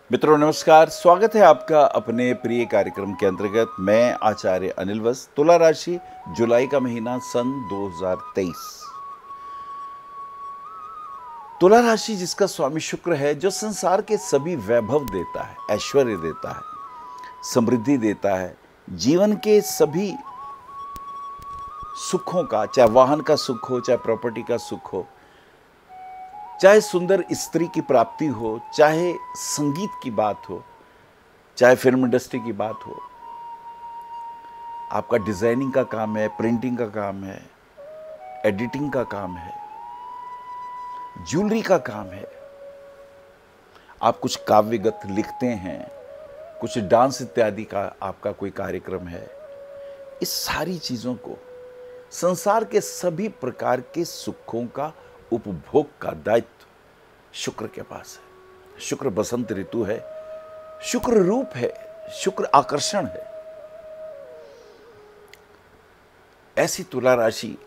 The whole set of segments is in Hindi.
मित्रों नमस्कार, स्वागत है आपका अपने प्रिय कार्यक्रम के अंतर्गत। मैं आचार्य अनिल वस्त। तुला राशि, जुलाई का महीना, सन 2023। तुला राशि जिसका स्वामी शुक्र है, जो संसार के सभी वैभव देता है, ऐश्वर्य देता है, समृद्धि देता है, जीवन के सभी सुखों का, चाहे वाहन का सुख हो, चाहे प्रॉपर्टी का सुख हो, चाहे सुंदर स्त्री की प्राप्ति हो, चाहे संगीत की बात हो, चाहे फिल्म इंडस्ट्री की बात हो, आपका डिजाइनिंग का काम है, प्रिंटिंग का काम है, एडिटिंग का काम है, ज्वेलरी का काम है, आप कुछ काव्यगत लिखते हैं, कुछ डांस इत्यादि का आपका कोई कार्यक्रम है, इस सारी चीजों को, संसार के सभी प्रकार के सुखों का उपभोग का दायित्व शुक्र के पास है। शुक्र बसंत ऋतु है, शुक्र रूप है, शुक्र आकर्षण है। ऐसी तुला राशि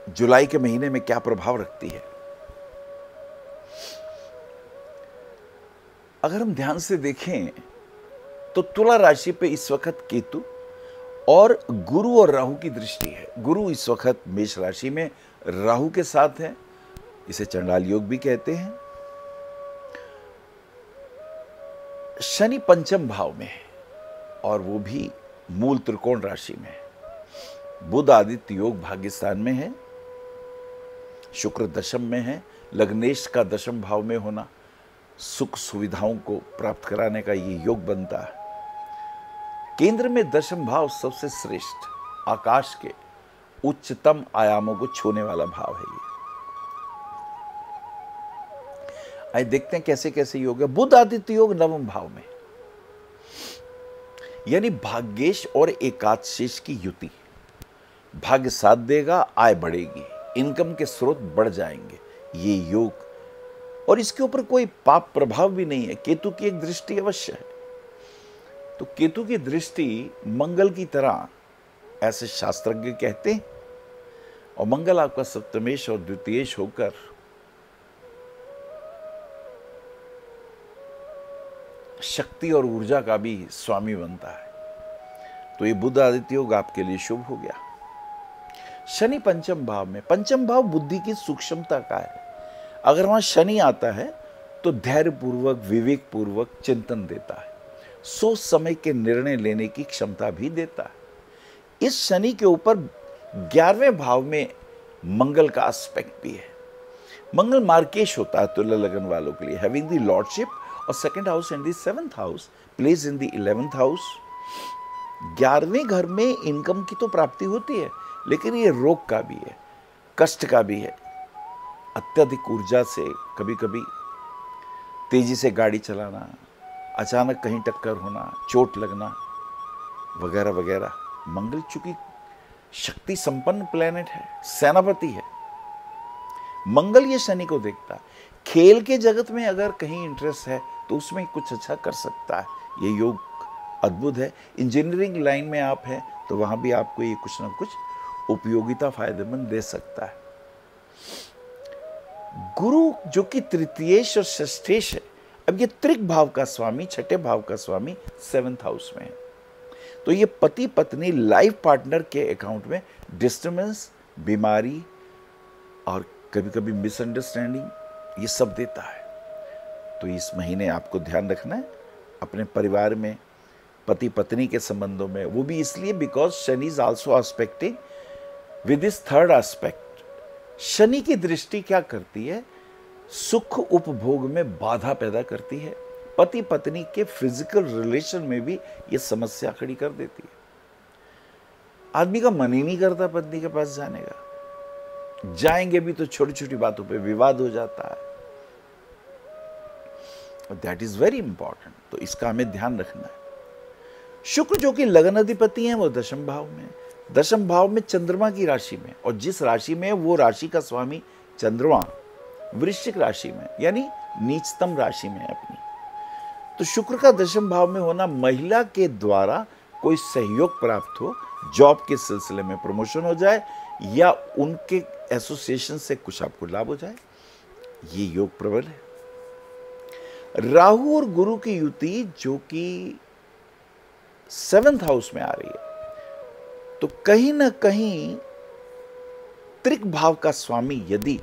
जुलाई के महीने में क्या प्रभाव रखती है? अगर हम ध्यान से देखें तो तुला राशि पे इस वक्त केतु और गुरु और राहु की दृष्टि है। गुरु इस वक्त मेष राशि में राहु के साथ है, इसे चंडाल योग भी कहते हैं। शनि पंचम भाव में है और वो भी मूल त्रिकोण राशि में है। बुध आदित्य योग भाग्यस्थान में है, शुक्र दशम में है। लग्नेश का दशम भाव में होना सुख सुविधाओं को प्राप्त कराने का ये योग बनता है। केंद्र में दशम भाव सबसे श्रेष्ठ, आकाश के उच्चतम आयामों को छूने वाला भाव है ये। आइए देखते हैं कैसे कैसे योग है। बुध आदित्य योग नवम भाव में, यानी भाग्येश और एकादशेष की युति। भाग्य साथ देगा, आय बढ़ेगी, इनकम के स्रोत बढ़ जाएंगे, ये योग। और इसके ऊपर कोई पाप प्रभाव भी नहीं है। केतु की एक दृष्टि अवश्य है, तो केतु की दृष्टि मंगल की तरह, ऐसे शास्त्रज्ञ कहते हैं। और मंगल आपका सप्तमेश और द्वितीयेश होकर शक्ति और ऊर्जा का भी स्वामी बनता है। तो ये बुध आदित्य योग आपके लिए शुभ हो गया। शनि पंचम भाव में, पंचम भाव बुद्धि की सूक्ष्मता का है। अगर वहां शनि आता है तो धैर्य पूर्वक, विवेक पूर्वक चिंतन देता है, सोच समय के निर्णय लेने की क्षमता भी देता है। इस शनि के ऊपर 11वें भाव में मंगल का एस्पेक्ट भी है। मंगल मार्केश होता है तुला लगन वालों के लिए, हैविंग द लॉर्डशिप और second house and the 7th house, place in the 11th house. 11वें घर में इनकम की तो प्राप्ति होती है, लेकिन ये रोग का भी है, कष्ट का भी है। अत्यधिक ऊर्जा से कभी कभी तेजी से गाड़ी चलाना, अचानक कहीं टक्कर होना, चोट लगना वगैरह वगैरह। मंगल चूंकि शक्ति संपन्न प्लेनेट है, सेनापति है, मंगल ये शनि को देखता है। खेल के जगत में अगर कहीं इंटरेस्ट है तो उसमें कुछ अच्छा कर सकता है, ये योग अद्भुत है। इंजीनियरिंग लाइन में आप हैं तो वहां भी आपको ये कुछ ना कुछ उपयोगिता फायदेमंद दे सकता है। गुरु जो कि तृतीयेश और षष्ठेश है, अब ये त्रिक भाव का स्वामी, छठे भाव का स्वामी 7th हाउस में है, तो ये पति पत्नी लाइफ पार्टनर के अकाउंट में डिस्टर्बेंस, बीमारी और कभी कभी मिसअंडरस्टैंडिंग ये सब देता है। तो इस महीने आपको ध्यान रखना है अपने परिवार में, पति पत्नी के संबंधों में। वो भी इसलिए because Shani is also expecting with this 3rd aspect. Shani की दृष्टि क्या करती है? सुख उपभोग में बाधा पैदा करती है। पति पत्नी के फिजिकल रिलेशन में भी ये समस्या खड़ी कर देती है। आदमी का मन ही नहीं करता पत्नी के पास जाने का, जाएंगे भी तो छोटी छोटी बातों पे विवाद हो जाता है। दैट इज वेरी इंपॉर्टेंट, तो इसका हमें ध्यान रखना है। शुक्र जो कि लगन अधिपति हैं, वो दशम भाव में, दशम भाव में चंद्रमा की राशि में, और जिस राशि में वो राशि का स्वामी चंद्रमा वृश्चिक राशि में, यानी नीचतम राशि में है अपनी। तो शुक्र का दशम भाव में होना महिला के द्वारा कोई सहयोग प्राप्त हो, जॉब के सिलसिले में प्रमोशन हो जाए, या उनके एसोसिएशन से कुछ आपको लाभ हो जाए, ये योग प्रबल है। राहु और गुरु की युति जो कि 7th हाउस में आ रही है, तो कहीं ना कहीं त्रिक भाव का स्वामी यदि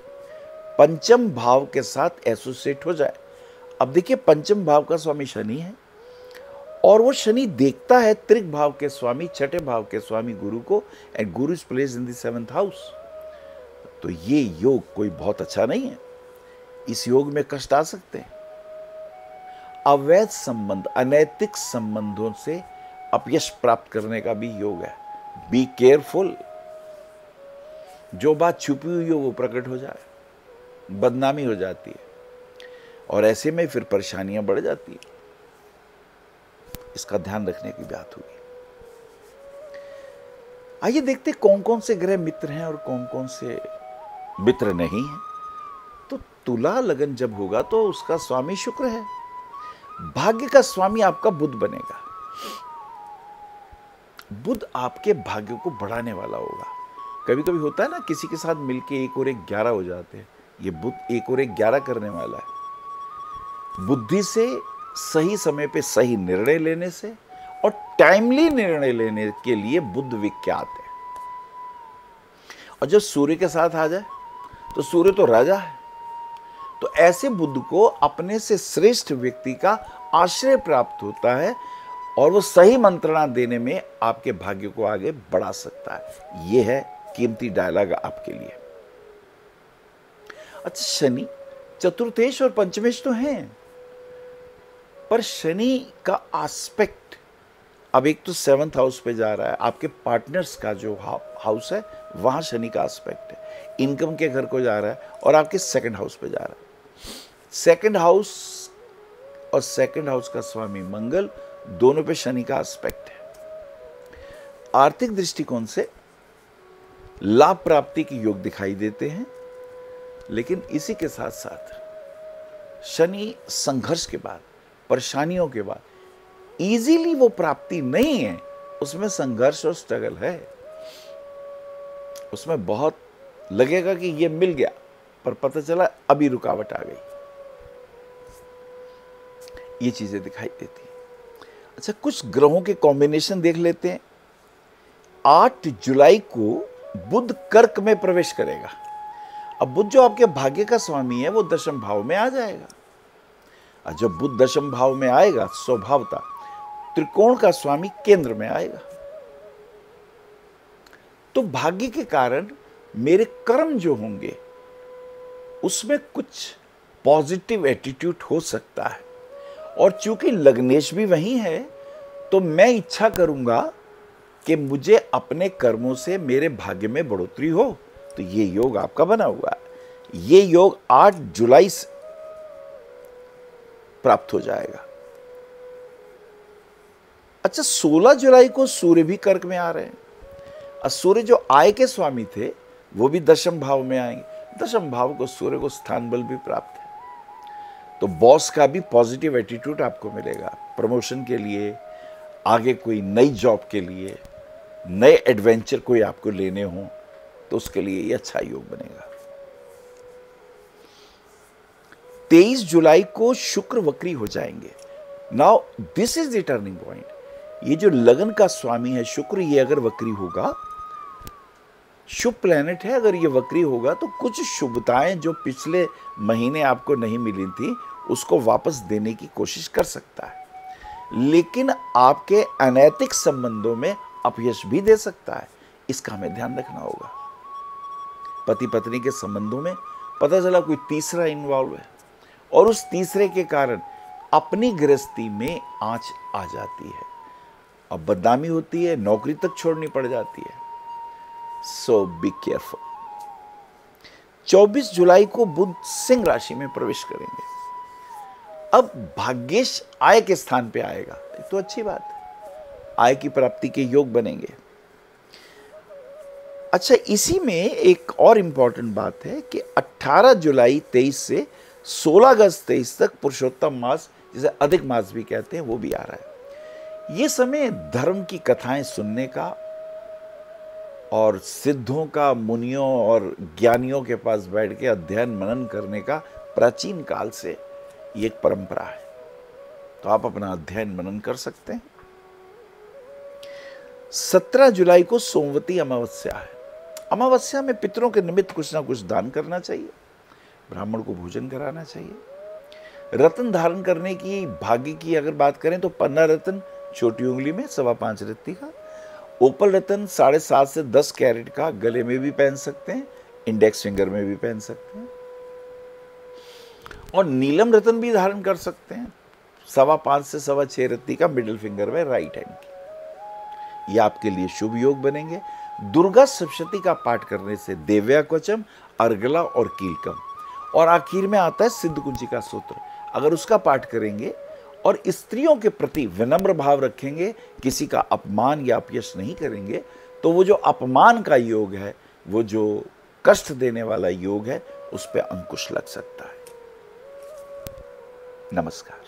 पंचम भाव के साथ एसोसिएट हो जाए। अब देखिए, पंचम भाव का स्वामी शनि है और वो शनि देखता है त्रिक भाव के स्वामी, छठे भाव के स्वामी गुरु को, and Guru is placed in the 7th house. तो ये योग कोई बहुत अच्छा नहीं है। इस योग में कष्ट आ सकते हैं। अवैध संबंध, अनैतिक संबंधों से अपयश प्राप्त करने का भी योग है। Be careful. जो बात छुपी हुई हो वो प्रकट हो जाए, बदनामी हो जाती है और ऐसे में फिर परेशानियां बढ़ जाती है। इसका ध्यान रखने की बात होगी। आइए देखते कौन कौन से ग्रह मित्र हैं और कौन कौन से मित्र नहीं हैं। तो तुला लगन जब होगा तो उसका स्वामी शुक्र है। भाग्य का स्वामी आपका बुध बनेगा। बुध आपके भाग्य को बढ़ाने वाला होगा। कभी कभी होता है ना, किसी के साथ मिलके 1 और 1 11 हो जाते हैं। ये बुध 1 और 1 11 करने वाला है। बुद्धि से सही समय पे सही निर्णय लेने से और टाइमली निर्णय लेने के लिए बुध विख्यात है। और जब सूर्य के साथ आ जाए तो सूर्य तो राजा है। तो ऐसे बुध को अपने से श्रेष्ठ व्यक्ति का आश्रय प्राप्त होता है और वो सही मंत्रणा देने में आपके भाग्य को आगे बढ़ा सकता है। यह है कीमती डायलॉग आपके लिए। अच्छा, शनि चतुर्थेश और पंचमेश तो हैं, पर शनि का एस्पेक्ट अब एक तो 7th हाउस पे जा रहा है। आपके पार्टनर्स का जो हाउस है वहां शनि का एस्पेक्ट है। इनकम के घर को जा रहा है और आपके 2nd हाउस पे जा रहा है। 2nd हाउस और 2nd हाउस का स्वामी मंगल, दोनों पे शनि का एस्पेक्ट है। आर्थिक दृष्टिकोण से लाभ प्राप्ति के योग दिखाई देते हैं, लेकिन इसी के साथ साथ शनि संघर्ष के बाद, परेशानियों के बाद इजीली वो प्राप्ति नहीं है। उसमें संघर्ष और स्ट्रगल है। उसमें बहुत लगेगा कि ये मिल गया, पर पता चला अभी रुकावट आ गई। ये चीजें दिखाई देती हैं। अच्छा, कुछ ग्रहों के कॉम्बिनेशन देख लेते हैं। 8 जुलाई को बुध कर्क में प्रवेश करेगा। अब बुध जो आपके भाग्य का स्वामी है वो 10th भाव में आ जाएगा। और जब बुध 10th भाव में आएगा, स्वभावता त्रिकोण का स्वामी केंद्र में आएगा। तो भाग्य के कारण मेरे कर्म जो होंगे उसमें कुछ पॉजिटिव एटीट्यूड हो सकता है। और चूंकि लग्नेश भी वही है, तो मैं इच्छा करूंगा कि मुझे अपने कर्मों से मेरे भाग्य में बढ़ोतरी हो। तो ये योग आपका बना हुआ है। ये योग 8 जुलाई से प्राप्त हो जाएगा। अच्छा, 16 जुलाई को सूर्य भी कर्क में आ रहे हैं। और सूर्य जो आय के स्वामी थे वो भी 10th भाव में आएंगे। 10th भाव को सूर्य को स्थान बल भी प्राप्त है। तो बॉस का भी पॉजिटिव एटीट्यूड आपको मिलेगा। प्रमोशन के लिए, आगे कोई नई जॉब के लिए, नए एडवेंचर कोई आपको लेने हो, तो उसके लिए ये अच्छा योग बनेगा। 23 जुलाई को शुक्र वक्री हो जाएंगे। Now this is the turning point. ये जो लगन का स्वामी है शुक्र, ये अगर वक्री होगा, शुभ प्लेनेट है, अगर ये वक्री होगा तो कुछ शुभताएं जो पिछले महीने आपको नहीं मिली थी उसको वापस देने की कोशिश कर सकता है। लेकिन आपके अनैतिक संबंधों में अपयश भी दे सकता है। इसका हमें ध्यान रखना होगा। पति पत्नी के संबंधों में पता चला कोई तीसरा इन्वॉल्व है और उस तीसरे के कारण अपनी गृहस्थी में आंच आ जाती है, अब बदनामी होती है, नौकरी तक छोड़नी पड़ जाती है। सो बी केयरफुल। 24 जुलाई को बुध सिंह राशि में प्रवेश करेंगे। अब भाग्येश आय के स्थान पे आएगा, तो अच्छी बात है, आय की प्राप्ति के योग बनेंगे। अच्छा, इसी में एक और इंपॉर्टेंट बात है कि 18 जुलाई 23 से 16 अगस्त 23 तक पुरुषोत्तम मास, जिसे अधिक मास भी कहते हैं, वो भी आ रहा है। ये समय धर्म की कथाएं सुनने का और सिद्धों का, मुनियों और ज्ञानियों के पास बैठ के अध्ययन मनन करने का प्राचीन काल से ये एक परंपरा है, तो आप अपना अध्ययन मनन कर सकते हैं। 17 जुलाई को सोमवती अमावस्या है। अमावस्या में पितरों के निमित्त कुछ ना कुछ दान करना चाहिए, ब्राह्मण को भोजन कराना चाहिए। रत्न धारण करने की भाग्य की अगर बात करें तो पन्ना रत्न छोटी उंगली में 5.25 रत्ती का, ओपल रत्न 7.5 से 10 कैरेट का गले में भी पहन सकते हैं, इंडेक्स फिंगर में भी पहन सकते हैं, और नीलम रत्न भी धारण कर सकते हैं 5.25 से 6.25 रत्ती का मिडिल फिंगर में राइट हैंड की। ये आपके लिए शुभ योग बनेंगे। दुर्गा सप्तशती का पाठ करने से देव्याक्वचम, अर्गला और कीलकम, और आखिर में आता है सिद्ध कुंजिका सूत्र, अगर उसका पाठ करेंगे और स्त्रियों के प्रति विनम्र भाव रखेंगे, किसी का अपमान या अपयश नहीं करेंगे, तो वो जो अपमान का योग है, वो जो कष्ट देने वाला योग है, उस पर अंकुश लग सकता है। नमस्कार।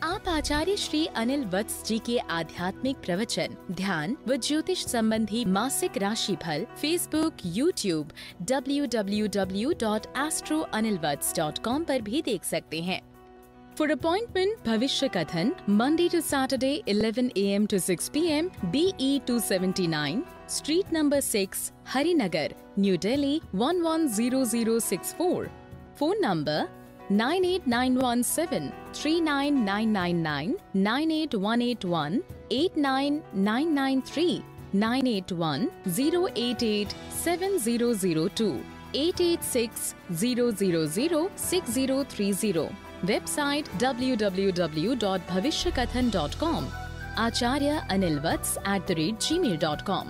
आप आचार्य श्री अनिल वत्स जी के आध्यात्मिक प्रवचन, ध्यान व ज्योतिष संबंधी मासिक राशिफल फेसबुक, यूट्यूब, www.astroanilvats.com पर भी देख सकते हैं। For appointment Bhavishya Kathan Monday to Saturday 11 AM to 6 PM, BE 279, street number 6, Harinagar, New Delhi 110064। Phone number 9891739999, 98181 89993, 98108870002, 88600063030। Website www.bhavishyakathan.com, Acharya Anil Vats @gmail.com।